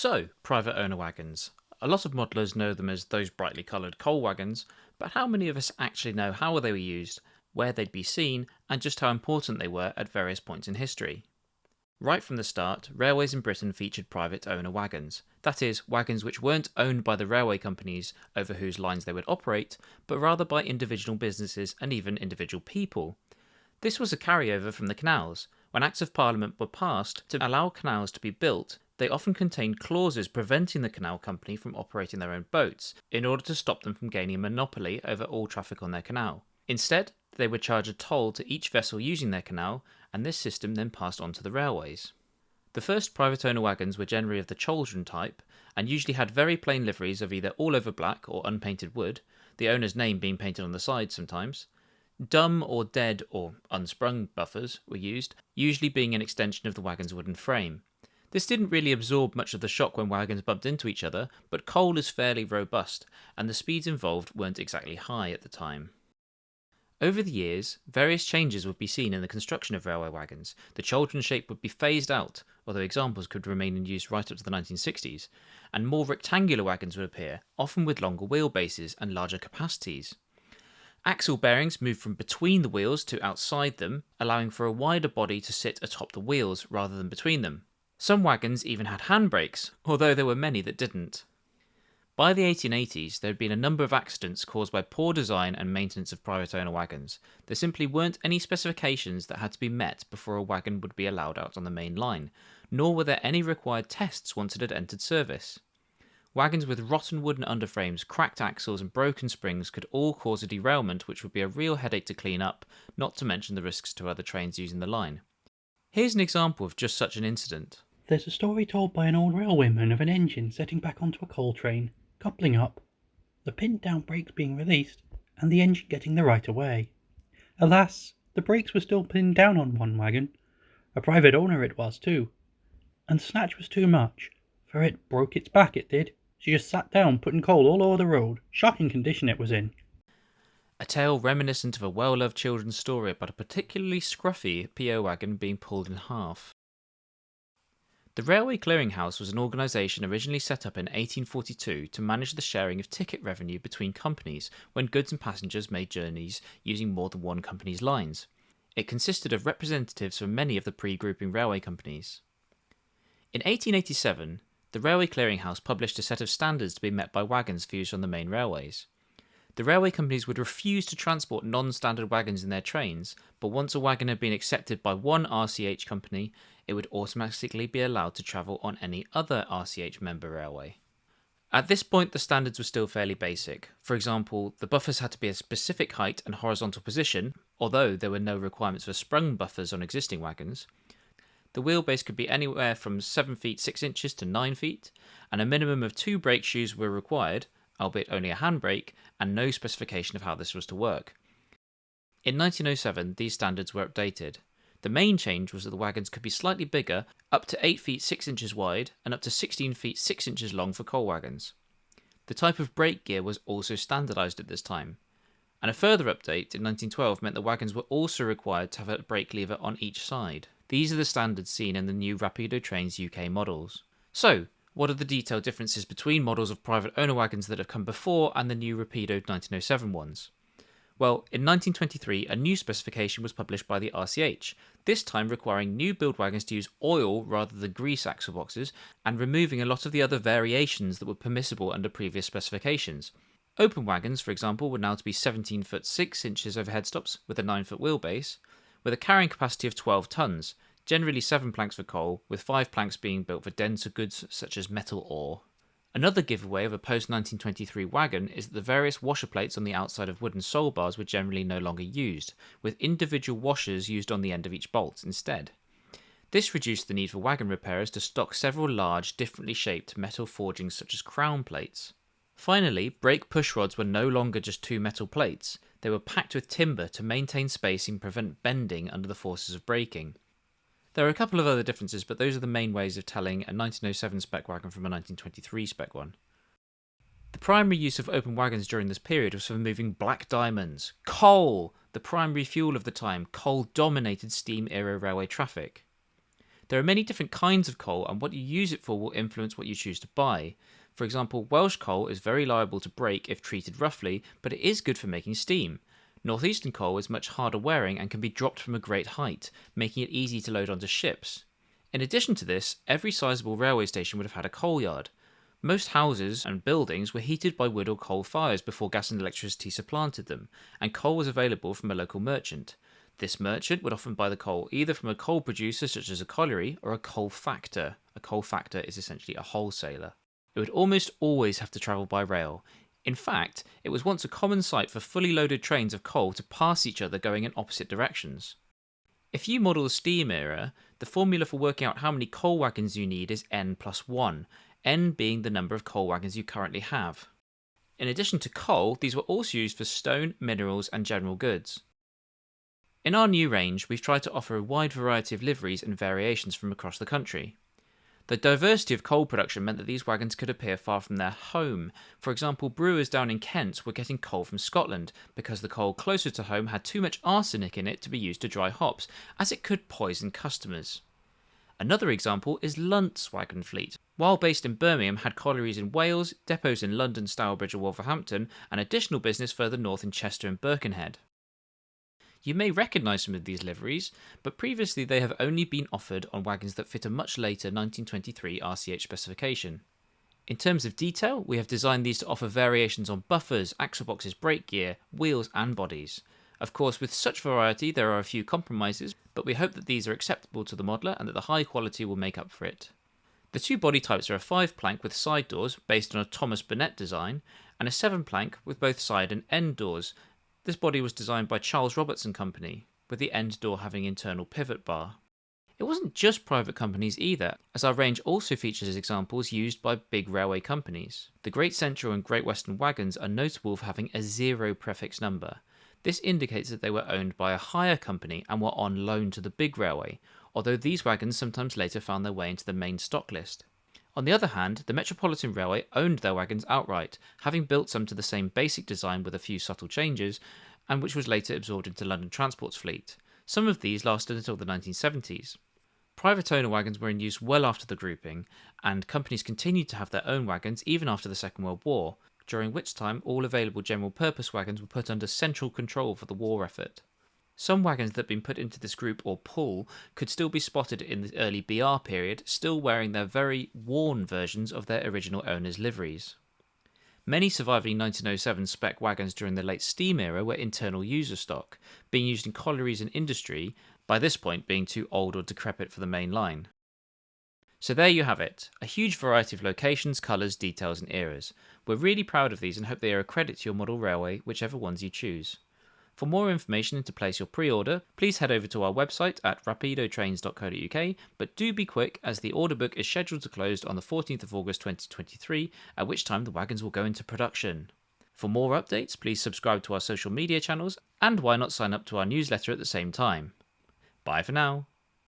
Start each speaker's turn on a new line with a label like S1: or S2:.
S1: So, private owner wagons. A lot of modelers know them as those brightly coloured coal wagons, but how many of us actually know how they were used, where they'd be seen, and just how important they were at various points in history? Right from the start, railways in Britain featured private owner wagons. That is, wagons which weren't owned by the railway companies over whose lines they would operate, but rather by individual businesses and even individual people. This was a carryover from the canals. When Acts of Parliament were passed to allow canals to be built, they often contained clauses preventing the canal company from operating their own boats, in order to stop them from gaining a monopoly over all traffic on their canal. Instead, they would charge a toll to each vessel using their canal, and this system then passed on to the railways. The first private owner wagons were generally of the chaldron type, and usually had very plain liveries of either all over black or unpainted wood, the owner's name being painted on the sides sometimes. Dumb or dead or unsprung buffers were used, usually being an extension of the wagon's wooden frame. This didn't really absorb much of the shock when wagons bumped into each other, but coal is fairly robust, and the speeds involved weren't exactly high at the time. Over the years, various changes would be seen in the construction of railway wagons. The chaldron shape would be phased out, although examples could remain in use right up to the 1960s, and more rectangular wagons would appear, often with longer wheelbases and larger capacities. Axle bearings moved from between the wheels to outside them, allowing for a wider body to sit atop the wheels rather than between them. Some wagons even had handbrakes, although there were many that didn't. By the 1880s, there had been a number of accidents caused by poor design and maintenance of private owner wagons. There simply weren't any specifications that had to be met before a wagon would be allowed out on the main line, nor were there any required tests once it had entered service. Wagons with rotten wooden underframes, cracked axles and broken springs could all cause a derailment which would be a real headache to clean up, not to mention the risks to other trains using the line. Here's an example of just such an incident.
S2: There's a story told by an old railwayman of an engine setting back onto a coal train, coupling up, the pinned down brakes being released, and the engine getting the right of way. Alas, the brakes were still pinned down on one wagon. A private owner it was too. And the snatch was too much, for it broke its back, it did. She just sat down, putting coal all over the road. Shocking condition it was in.
S1: A tale reminiscent of a well-loved children's story about a particularly scruffy PO wagon being pulled in half. The Railway Clearinghouse was an organisation originally set up in 1842 to manage the sharing of ticket revenue between companies when goods and passengers made journeys using more than one company's lines. It consisted of representatives from many of the pre-grouping railway companies. In 1887, the Railway Clearinghouse published a set of standards to be met by wagons for use on the main railways. The railway companies would refuse to transport non-standard wagons in their trains, but once a wagon had been accepted by one RCH company, it would automatically be allowed to travel on any other RCH member railway. At this point, the standards were still fairly basic. For example, the buffers had to be a specific height and horizontal position, although there were no requirements for sprung buffers on existing wagons. The wheelbase could be anywhere from 7 feet 6 inches to 9 feet, and a minimum of 2 brake shoes were required, albeit only a handbrake, and no specification of how this was to work. In 1907, these standards were updated. The main change was that the wagons could be slightly bigger, up to 8 feet 6 inches wide, and up to 16 feet 6 inches long for coal wagons. The type of brake gear was also standardised at this time. And a further update in 1912 meant the wagons were also required to have a brake lever on each side. These are the standards seen in the new Rapido trains UK models. So, what are the detailed differences between models of private owner wagons that have come before and the new Rapido 1907 ones? Well, in 1923, a new specification was published by the RCH, this time requiring new build wagons to use oil rather than grease axle boxes, and removing a lot of the other variations that were permissible under previous specifications. Open wagons, for example, were now to be 17 foot 6 inches overhead stops with a 9 foot wheelbase, with a carrying capacity of 12 tons, generally 7 planks for coal, with 5 planks being built for denser goods such as metal ore. Another giveaway of a post-1923 wagon is that the various washer plates on the outside of wooden sole bars were generally no longer used, with individual washers used on the end of each bolt instead. This reduced the need for wagon repairers to stock several large, differently shaped metal forgings such as crown plates. Finally, brake push rods were no longer just 2 metal plates. They were packed with timber to maintain spacing and prevent bending under the forces of braking. There are a couple of other differences, but those are the main ways of telling a 1907 spec wagon from a 1923 spec one. The primary use of open wagons during this period was for moving black diamonds. Coal! The primary fuel of the time, coal dominated steam era railway traffic. There are many different kinds of coal, and what you use it for will influence what you choose to buy. For example, Welsh coal is very liable to break if treated roughly, but it is good for making steam. Northeastern coal is much harder wearing and can be dropped from a great height, making it easy to load onto ships. In addition to this, every sizable railway station would have had a coal yard. Most houses and buildings were heated by wood or coal fires before gas and electricity supplanted them, and coal was available from a local merchant. This merchant would often buy the coal either from a coal producer such as a colliery or a coal factor. A coal factor is essentially a wholesaler. It would almost always have to travel by rail. In fact, it was once a common sight for fully loaded trains of coal to pass each other going in opposite directions. If you model the steam era, the formula for working out how many coal wagons you need is n plus 1, n being the number of coal wagons you currently have. In addition to coal, these were also used for stone, minerals and general goods. In our new range, we've tried to offer a wide variety of liveries and variations from across the country. The diversity of coal production meant that these wagons could appear far from their home. For example, brewers down in Kent were getting coal from Scotland because the coal closer to home had too much arsenic in it to be used to dry hops, as it could poison customers. Another example is Lunt's wagon fleet. While based in Birmingham, had collieries in Wales, depots in London, Stourbridge and Wolverhampton, and additional business further north in Chester and Birkenhead. You may recognise some of these liveries, but previously they have only been offered on wagons that fit a much later 1923 RCH specification. In terms of detail, we have designed these to offer variations on buffers, axle boxes, brake gear, wheels and bodies. Of course, with such variety there are a few compromises, but we hope that these are acceptable to the modeller and that the high quality will make up for it. The two body types are a 5-plank with side doors based on a Thomas Burnett design, and a 7-plank with both side and end doors. This body was designed by Charles Roberts and Company, with the end door having internal pivot bar. It wasn't just private companies either, as our range also features examples used by big railway companies. The Great Central and Great Western wagons are notable for having a 0 prefix number. This indicates that they were owned by a hire company and were on loan to the big railway, although these wagons sometimes later found their way into the main stock list. On the other hand, the Metropolitan Railway owned their wagons outright, having built some to the same basic design with a few subtle changes, and which was later absorbed into London Transport's fleet. Some of these lasted until the 1970s. Private owner wagons were in use well after the grouping, and companies continued to have their own wagons even after the Second World War, during which time all available general purpose wagons were put under central control for the war effort. Some wagons that had been put into this group or pool could still be spotted in the early BR period, still wearing their very worn versions of their original owners' liveries. Many surviving 1907 spec wagons during the late steam era were internal user stock, being used in collieries and industry, by this point being too old or decrepit for the main line. So there you have it, a huge variety of locations, colours, details and eras. We're really proud of these and hope they are a credit to your model railway, whichever ones you choose. For more information and to place your pre-order, please head over to our website at rapidotrains.co.uk, but do be quick as the order book is scheduled to close on the 14th of August 2023, at which time the wagons will go into production. For more updates, please subscribe to our social media channels, and why not sign up to our newsletter at the same time. Bye for now.